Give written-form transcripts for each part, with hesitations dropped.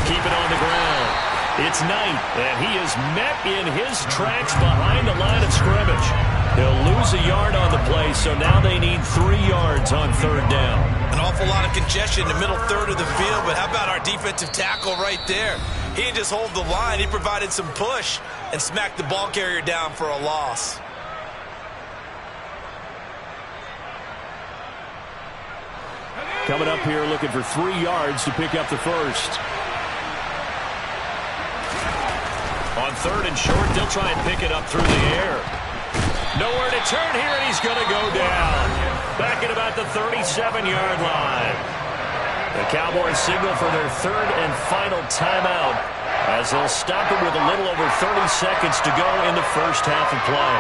He'll keep it on the ground. It's Knight, and he is met in his tracks behind the line of scrimmage. He'll lose a yard on the play, so now they need 3 yards on 3rd down. An awful lot of congestion in the middle third of the field, but how about our defensive tackle right there? He didn't just hold the line, he provided some push and smacked the ball carrier down for a loss. Coming up here looking for 3 yards to pick up the first. On 3rd and short, they'll try and pick it up through the air. Nowhere to turn here, and he's going to go down. Back at about the 37-yard line. The Cowboys signal for their 3rd and final timeout as they'll stop it with a little over 30 seconds to go in the first half of play.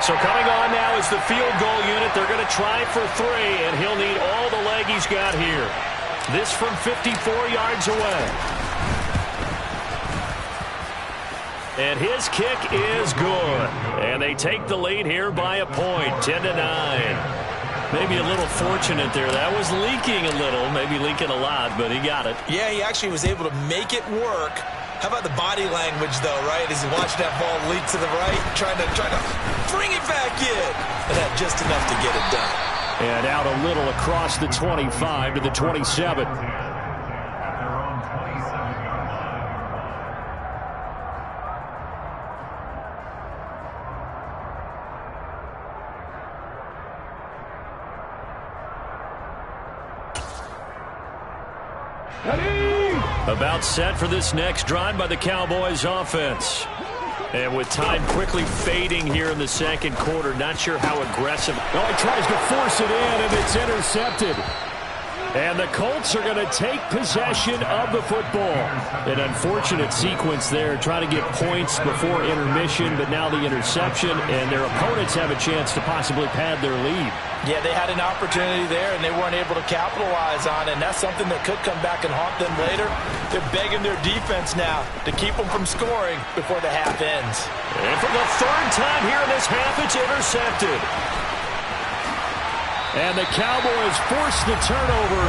So coming on now is the field goal unit. They're going to try for 3, and he'll need all the leg he's got here. This from 54 yards away. And his kick is good. And they take the lead here by a point, 10-9. Maybe a little fortunate there. That was leaking a little, maybe leaking a lot, but he got it. Yeah, he actually was able to make it work. How about the body language, though, right? As he watched that ball leak to the right, trying to bring it back in. And had just enough to get it done. And out a little across the 25 to the 27. About set for this next drive by the Cowboys offense. And with time quickly fading here in the second quarter, not sure how aggressive. Oh, he tries to force it in, and it's intercepted. And the Colts are going to take possession of the football. An unfortunate sequence there, trying to get points before intermission, but now the interception, and their opponents have a chance to possibly pad their lead. Yeah, they had an opportunity there, and they weren't able to capitalize on it, and that's something that could come back and haunt them later. They're begging their defense now to keep them from scoring before the half ends. And for the 3rd time here in this half, it's intercepted. And the Cowboys force the turnover.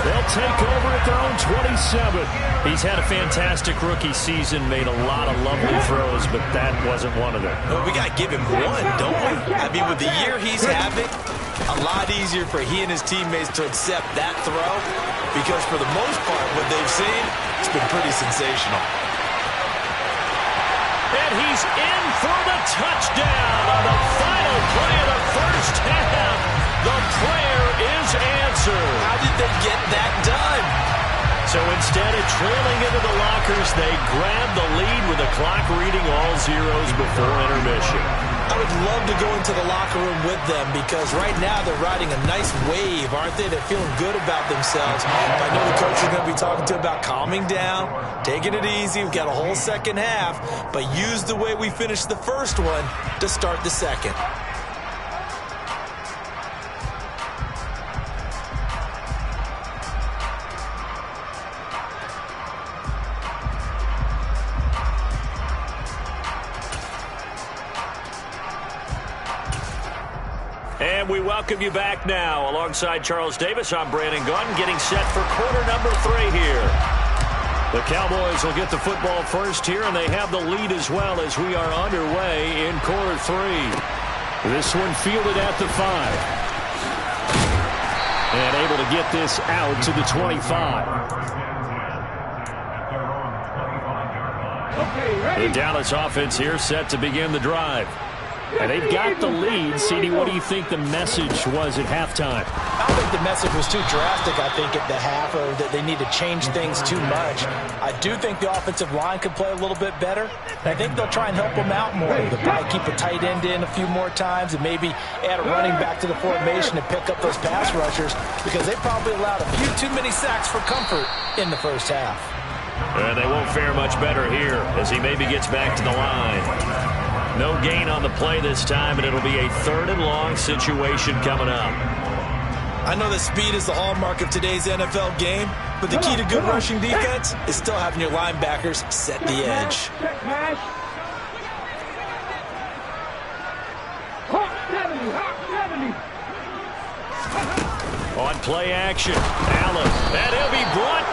They'll take over at their own 27. He's had a fantastic rookie season, made a lot of lovely throws, but that wasn't one of them. Well, we got to give him one, don't we? I mean, with the year he's having, a lot easier for he and his teammates to accept that throw because for the most part, what they've seen, it's been pretty sensational. And he's in for the touchdown on the final play of the first half. The prayer is answered. How did they get that done? So instead of trailing into the lockers, they grab the lead with the clock reading all zeros before intermission. I would love to go into the locker room with them because right now they're riding a nice wave, aren't they? They're feeling good about themselves. I know the coach is going to be talking to about calming down, taking it easy. We've got a whole second half, but use the way we finished the first one to start the second. And we welcome you back now. Alongside Charles Davis, I'm Brandon Gunn, getting set for quarter number 3 here. The Cowboys will get the football first here, and they have the lead as well as we are underway in quarter 3. This one fielded at the 5. And able to get this out to the 25. The Dallas offense here set to begin the drive. And they've got the lead. CD, what do you think the message was at halftime? I don't think the message was too drastic, I think, at the half, or that they need to change things too much. I do think the offensive line could play a little bit better. And I think they'll try and help them out more. They'll probably keep a tight end in a few more times and maybe add a running back to the formation and pick up those pass rushers because they probably allowed a few too many sacks for comfort in the first half. And they won't fare much better here as he maybe gets back to the line. No gain on the play this time, and it'll be a 3rd and long situation coming up. I know that speed is the hallmark of today's NFL game, but the key to good rushing defense is still having your linebackers set the edge. On play action, Allen, and he'll be brought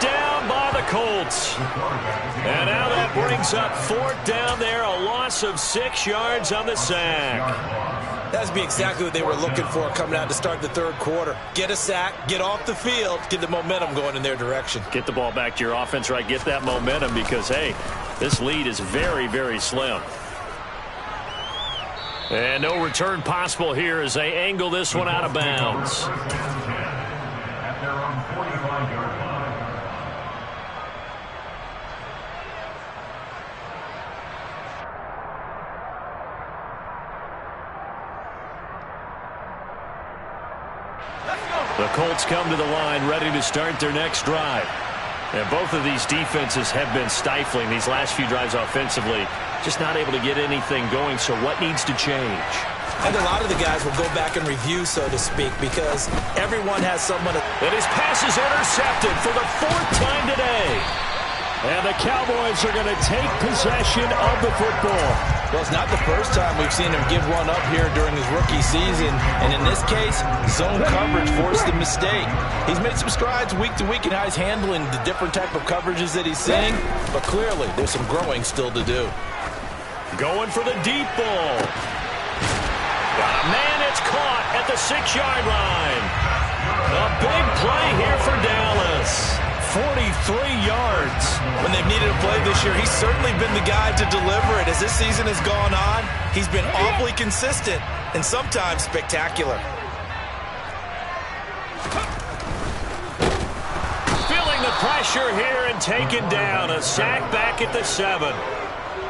Colts. And now that brings up 4th down there, a loss of 6 yards on the sack. That's be exactly what they were looking for coming out to start the 3rd quarter. Get a sack, get off the field, get the momentum going in their direction. Get the ball back to your offense, right? Get that momentum because, hey, this lead is very, very slim. And no return possible here as they angle this one out of bounds. At their own 45-yard line. The Colts come to the line ready to start their next drive. And both of these defenses have been stifling these last few drives offensively. Just not able to get anything going, so what needs to change? And a lot of the guys will go back and review, so to speak, because everyone has someone. And his pass is intercepted for the 4th time today. And the Cowboys are going to take possession of the football. Well, it's not the first time we've seen him give one up here during his rookie season. And in this case, zone coverage forced the mistake. He's made some strides week to week in how he's handling the different type of coverages that he's seeing. But clearly, there's some growing still to do. Going for the deep ball. Got a man that's caught at the 6-yard line. A big play here for Dallas. 43 yards. When they've needed a play this year, he's certainly been the guy to deliver it. As this season has gone on, he's been awfully consistent and sometimes spectacular. Feeling the pressure here and taken down. A sack back at the 7.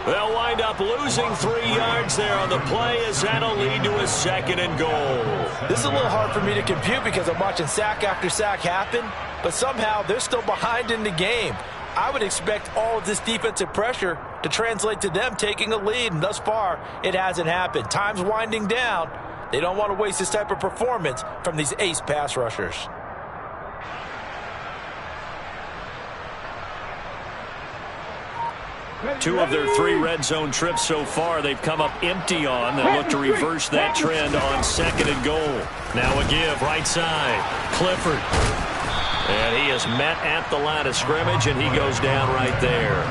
They'll wind up losing 3 yards there on the play as that'll lead to a 2nd and goal. This is a little hard for me to compute because I'm watching sack after sack happen, but somehow they're still behind in the game. I would expect all of this defensive pressure to translate to them taking a lead, and thus far, it hasn't happened. Time's winding down. They don't want to waste this type of performance from these ace pass rushers. Two of their 3 red zone trips so far they've come up empty on. They'll look to reverse that trend on 2nd and goal. Now a give right side. Clifford. And he is met at the line of scrimmage, and he goes down right there.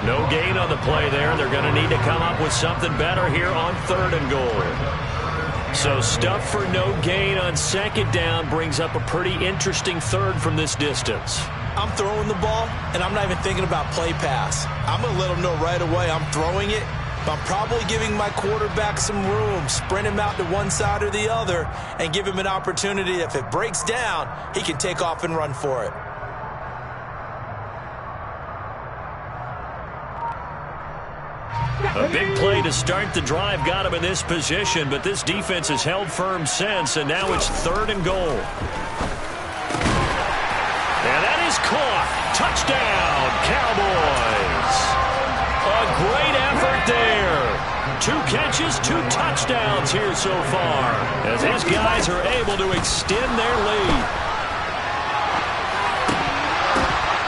No gain on the play there. They're going to need to come up with something better here on 3rd and goal. So stuff for no gain on 2nd down brings up a pretty interesting 3rd from this distance. I'm throwing the ball, and I'm not even thinking about play pass. I'm going to let them know right away I'm throwing it, but I'm probably giving my quarterback some room, sprint him out to one side or the other, and give him an opportunity. If it breaks down, he can take off and run for it. A big play to start the drive got him in this position, but this defense has held firm since, and now it's 3rd and goal. And that is caught. Touchdown, Cowboys. A great effort there. 2 catches, 2 touchdowns here so far, as his guys are able to extend their lead.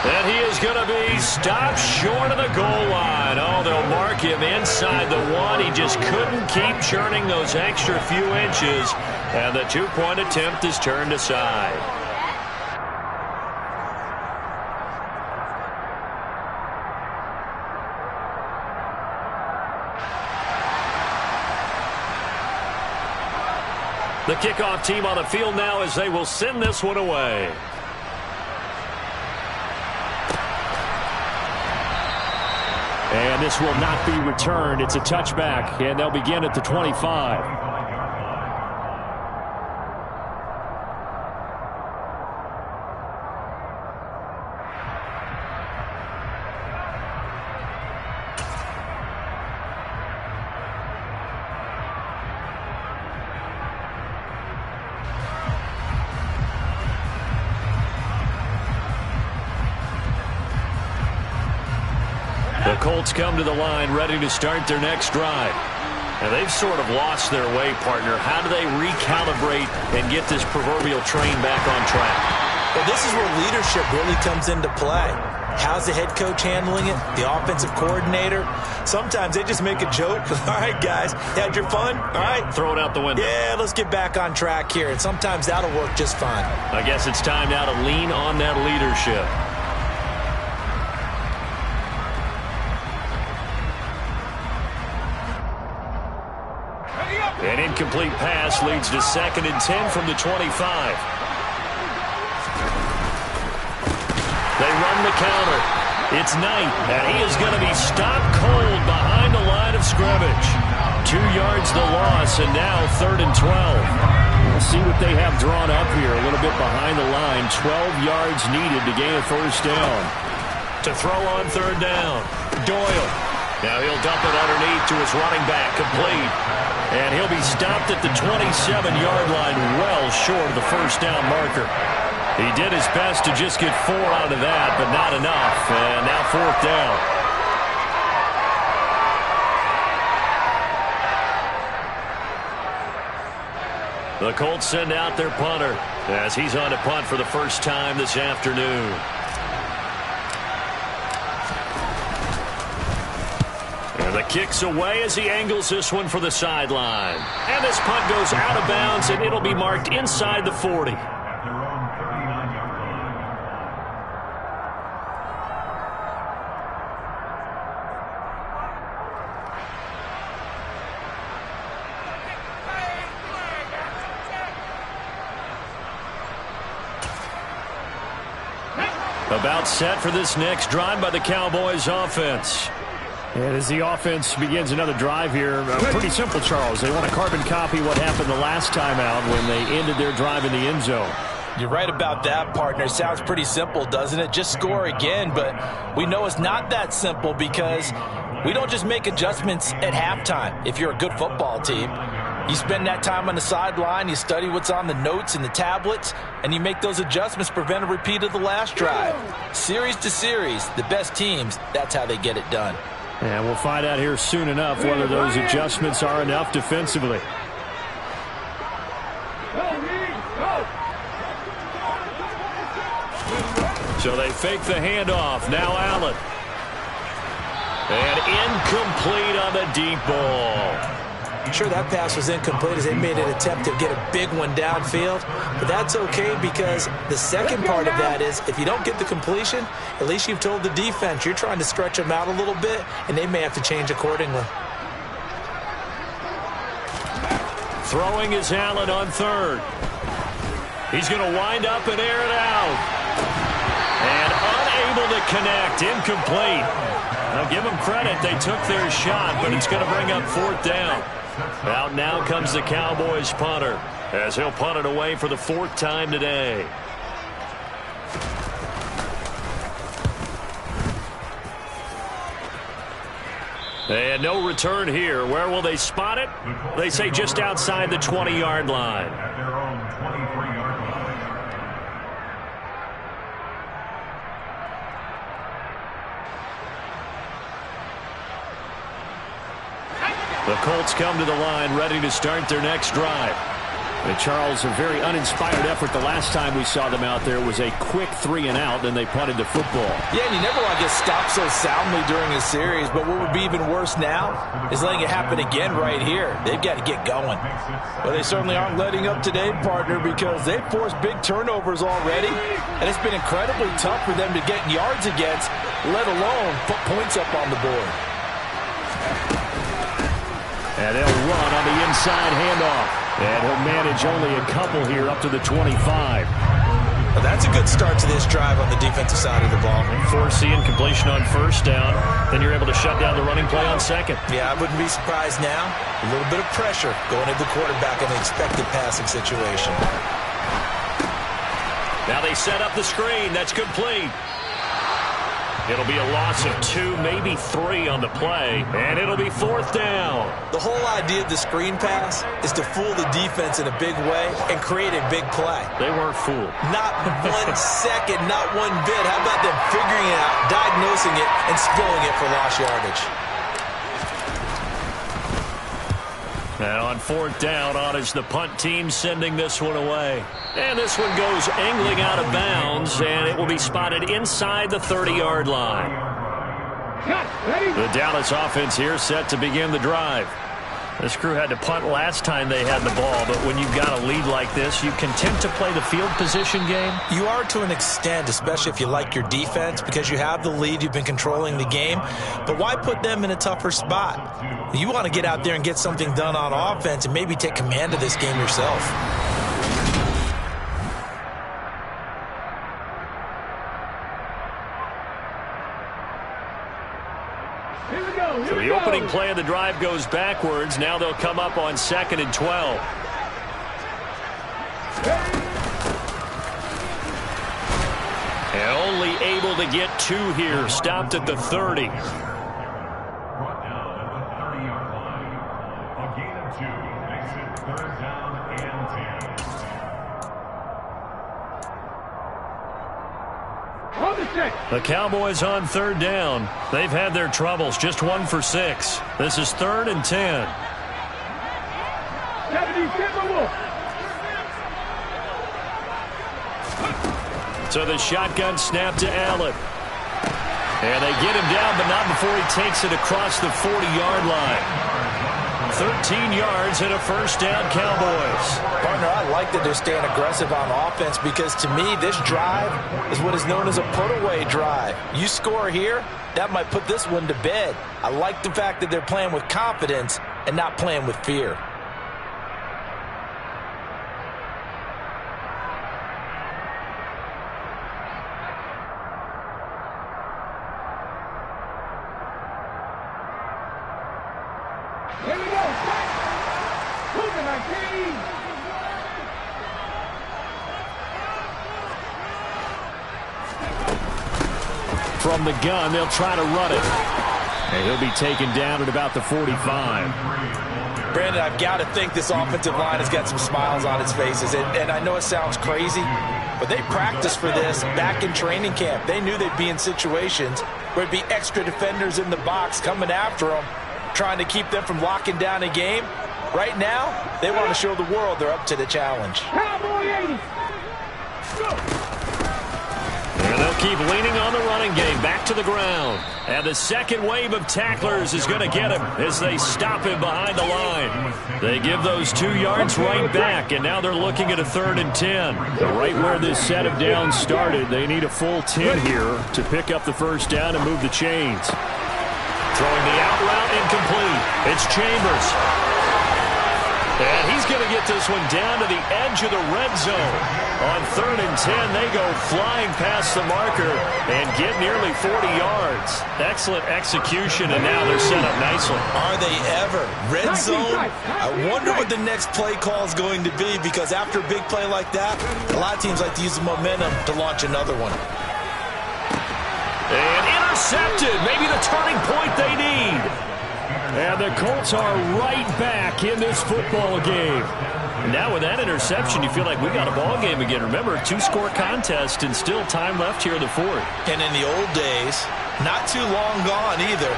And he is going to be stopped short of the goal line. Oh, they'll mark him inside the 1. He just couldn't keep churning those extra few inches, and the 2-point attempt is turned aside. The kickoff team on the field now as they will send this one away. And this will not be returned. It's a touchback, and they'll begin at the 25. The Colts come to the line ready to start their next drive. And they've sort of lost their way, partner. How do they recalibrate and get this proverbial train back on track? Well, this is where leadership really comes into play. How's the head coach handling it? The offensive coordinator? Sometimes they just make a joke. All right, guys, you had your fun? All right. Throw it out the window. Yeah, let's get back on track here. And sometimes that'll work just fine. I guess it's time now to lean on that leadership. incomplete pass leads to 2nd and 10 from the 25. They run the counter. It's Knight, and he is going to be stopped cold behind the line of scrimmage. 2 yards the loss, and now 3rd and 12. We'll see what they have drawn up here. A little bit behind the line. 12 yards needed to gain a 1st down. To throw on 3rd down. Doyle. Now he'll dump it underneath to his running back. Complete. And he'll be stopped at the 27-yard line, well short of the 1st down marker. He did his best to just get 4 out of that, but not enough. And now 4th down. The Colts send out their punter as he's on to punt for the first time this afternoon. And the kick's away as he angles this one for the sideline. And this punt goes out of bounds, and it'll be marked inside the 40. About set for this next drive by the Cowboys offense. And as the offense begins another drive here, pretty simple, Charles. They want to carbon copy what happened the last time out when they ended their drive in the end zone. You're right about that, partner. Sounds pretty simple, doesn't it? Just score again, but we know it's not that simple because we don't just make adjustments at halftime. If you're a good football team, you spend that time on the sideline, you study what's on the notes and the tablets, and you make those adjustments, prevent a repeat of the last drive. Series to series, the best teams, that's how they get it done. And we'll find out here soon enough whether those adjustments are enough defensively. So they fake the handoff. Now Allen. And incomplete on the deep ball. I'm sure that pass was incomplete as they made an attempt to get a big one downfield. But that's okay because the second part of that is if you don't get the completion, at least you've told the defense you're trying to stretch them out a little bit, and they may have to change accordingly. Throwing is Allen on 3rd. He's going to wind up and air it out. And unable to connect. Incomplete. Now give them credit. They took their shot, but it's going to bring up 4th down. Out now comes the Cowboys punter as he'll punt it away for the 4th time today. And no return here. Where will they spot it? They say just outside the 20-yard line. At their own 23-yard line. The Colts come to the line ready to start their next drive. And Charles, a very uninspired effort the last time we saw them out there was a quick 3 and out, then they punted the football. Yeah, and you never want to get stopped so soundly during a series, but what would be even worse now is letting it happen again right here. They've got to get going. Well, they certainly aren't letting up today, partner, because they've forced big turnovers already, and it's been incredibly tough for them to get yards against, let alone put points up on the board. And they'll run on the inside handoff. And he'll manage only a couple here up to the 25. Well, that's a good start to this drive on the defensive side of the ball. Force the incompletion on 1st down. Then you're able to shut down the running play on 2nd. Yeah, I wouldn't be surprised now. A little bit of pressure going at the quarterback in the expected passing situation. Now they set up the screen. That's complete. It'll be a loss of 2, maybe 3 on the play, and it'll be 4th down. The whole idea of the screen pass is to fool the defense in a big way and create a big play. They weren't fooled. Not 1 second, not 1 bit. How about them figuring it out, diagnosing it, and spilling it for lost yardage? And on 4th down, on is the punt team sending this one away. And this one goes angling out of bounds, and it will be spotted inside the 30-yard line. The Dallas offense here set to begin the drive. This crew had to punt last time they had the ball, but when you've got a lead like this, you content to play the field position game? You are to an extent, especially if you like your defense, because you have the lead, you've been controlling the game. But why put them in a tougher spot? You want to get out there and get something done on offense and maybe take command of this game yourself. So the opening play of the drive goes backwards. Now they'll come up on 2nd and 12. And only able to get 2 here. Stopped at the 30. Brought down at the 30-yard line. A gain of 2 makes it 3rd down and 10. The Cowboys on 3rd down. They've had their troubles. Just 1 for 6. This is 3rd and 10. So the shotgun snap to Allen. And they get him down, but not before he takes it across the 40-yard line. 13 yards and a 1st down, Cowboys. Partner, I like that they're staying aggressive on offense because to me, this drive is what is known as a put-away drive. You score here, that might put this one to bed. I like the fact that they're playing with confidence and not playing with fear. From the gun, they'll try to run it. And he'll be taken down at about the 45. Brandon, I've got to think this offensive line has got some smiles on its faces. And I know it sounds crazy, but they practiced for this back in training camp. They knew they'd be in situations where it'd be extra defenders in the box coming after them, trying to keep them from locking down a game. Right now, they want to show the world they're up to the challenge. And they'll keep leaning on the running game. Back to the ground. And the second wave of tacklers is going to get him as they stop him behind the line. They give those 2 yards right back, and now they're looking at a 3rd and 10. Right where this set of downs started, they need a full 10 here to pick up the 1st down and move the chains. Throwing the out route incomplete. It's Chambers. And he's going to get this one down to the edge of the red zone. On 3rd and 10, they go flying past the marker and get nearly 40 yards. Excellent execution, and now they're set up nicely. Are they ever? Red zone? I wonder what the next play call is going to be, because after a big play like that, a lot of teams like to use the momentum to launch another one. And intercepted. Maybe the turning point they need. And the Colts are right back in this football game. And now with that interception, you feel like we got a ball game again. Remember, 2-score contest and still time left here in the 4th. And in the old days, not too long gone either,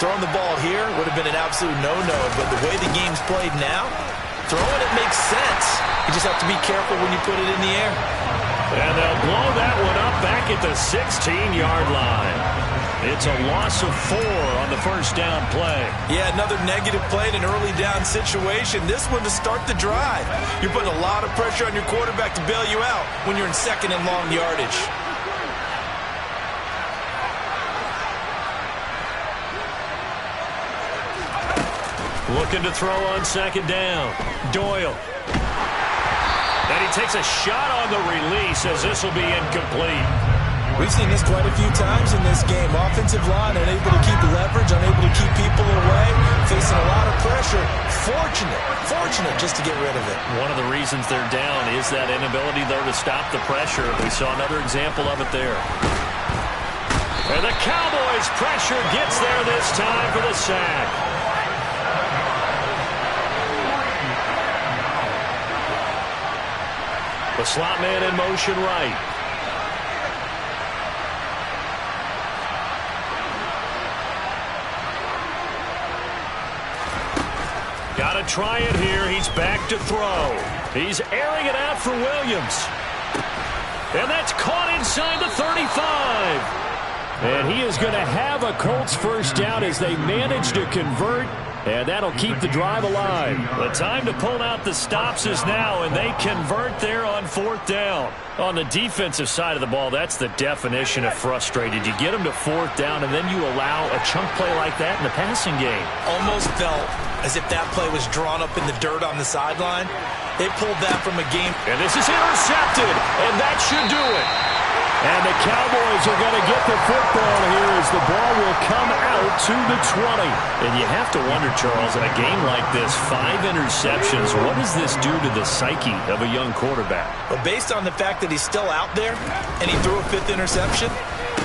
throwing the ball here would have been an absolute no-no. But the way the game's played now, throwing it makes sense. You just have to be careful when you put it in the air. And they'll blow that one up back at the 16-yard line. It's a loss of 4 on the 1st down play. Yeah, another negative play in an early down situation. This one to start the drive. You're putting a lot of pressure on your quarterback to bail you out when you're in 2nd and long yardage. Looking to throw on 2nd down. Doyle. And he takes a shot on the release as this will be incomplete. We've seen this quite a few times in this game. Offensive line unable to keep leverage, unable to keep people away, facing a lot of pressure. Fortunate just to get rid of it. One of the reasons they're down is that inability, though, to stop the pressure. We saw another example of it there. And the Cowboys' pressure gets there this time for the sack. The slot man in motion right. Got to try it here. He's back to throw. He's airing it out for Williams. And that's caught inside the 35. And he is going to have a Colts 1st down as they manage to convert And that'll keep the drive alive. The time to pull out the stops is now, and they convert there on 4th down. On the defensive side of the ball, that's the definition of frustrated. You get them to 4th down, and then you allow a chunk play like that in the passing game. Almost felt as if that play was drawn up in the dirt on the sideline. They pulled that from a game. And this is intercepted, and that should do it. And the Cowboys are going to get the football here as the ball will come out to the 20. And you have to wonder, Charles, in a game like this, 5 interceptions, what does this do to the psyche of a young quarterback? But based on the fact that he's still out there and he threw a 5th interception,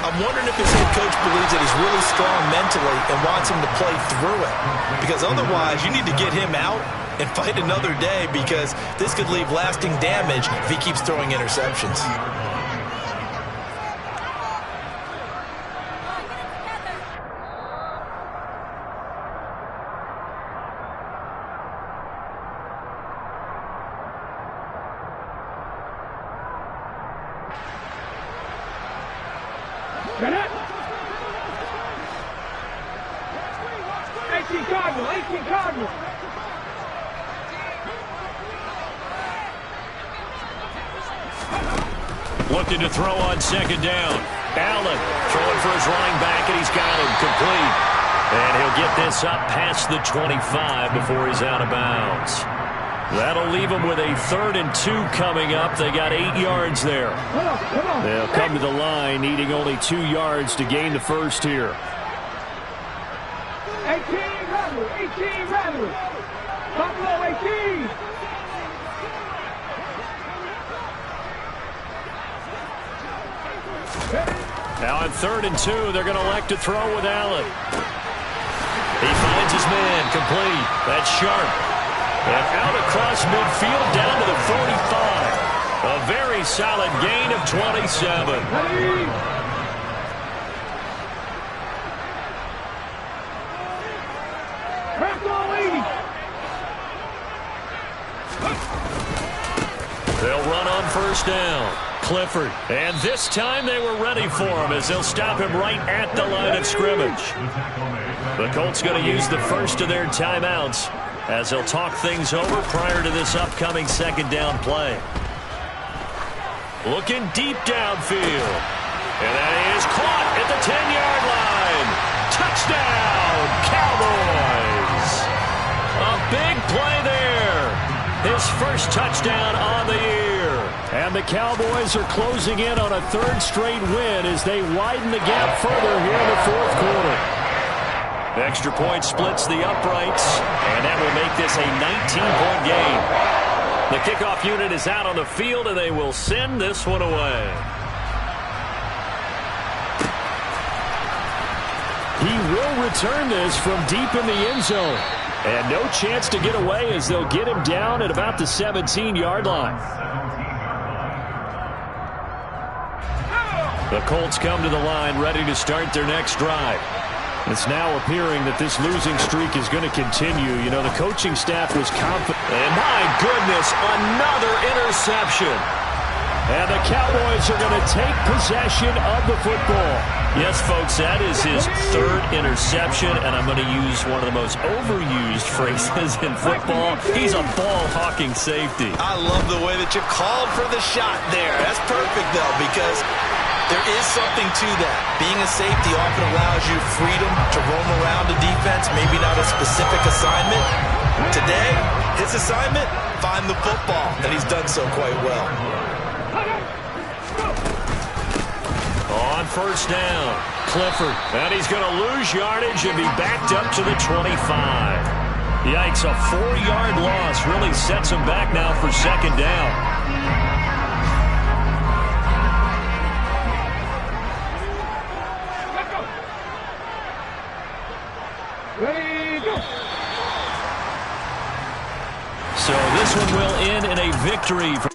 I'm wondering if his head coach believes that he's really strong mentally and wants him to play through it. Because otherwise, you need to get him out and fight another day, because this could leave lasting damage if he keeps throwing interceptions. Get it! 18 Cardinal, 18 Cardinal. Looking to throw on 2nd down. Allen throwing for his running back, and he's got him complete. And he'll get this up past the 25 before he's out of bounds. That'll leave them with a 3rd and 2 coming up. They got 8 yards there. They'll come to the line needing only 2 yards to gain the first here. 18 Rebel, 18 Rebel. Buffalo 18. Now on 3rd and 2, they're going to elect to throw with Allen. He finds his man, complete. That's Sharp. And out across midfield down to the 45. A very solid gain of 27. They'll run on 1st down. Clifford. And this time they were ready for him as they'll stop him right at the line of scrimmage. The Colts going to use the first of their timeouts as they'll talk things over prior to this upcoming 2nd down play. Looking deep downfield. And that is caught at the 10-yard line. Touchdown, Cowboys. A big play there. His first touchdown on the year. And the Cowboys are closing in on a 3rd straight win as they widen the gap further here in the 4th quarter. The extra point splits the uprights, and that will make this a 19-point game. The kickoff unit is out on the field, and they will send this one away. He will return this from deep in the end zone. And no chance to get away as they'll get him down at about the 17-yard line. The Colts come to the line ready to start their next drive. It's now appearing that this losing streak is going to continue. You know, the coaching staff was confident. And my goodness, another interception. And the Cowboys are going to take possession of the football. Yes, folks, that is his 3rd interception, and I'm going to use one of the most overused phrases in football. He's a ball-hawking safety. I love the way that you called for the shot there. That's perfect, though, because there is something to that. Being a safety often allows you freedom to roam around a defense, maybe not a specific assignment. Today, his assignment, find the football, and he's done so quite well. On 1st down, Clifford. And he's going to lose yardage and be backed up to the 25. Yikes, a 4-yard loss really sets him back now for 2nd down. So this one will end in a victory for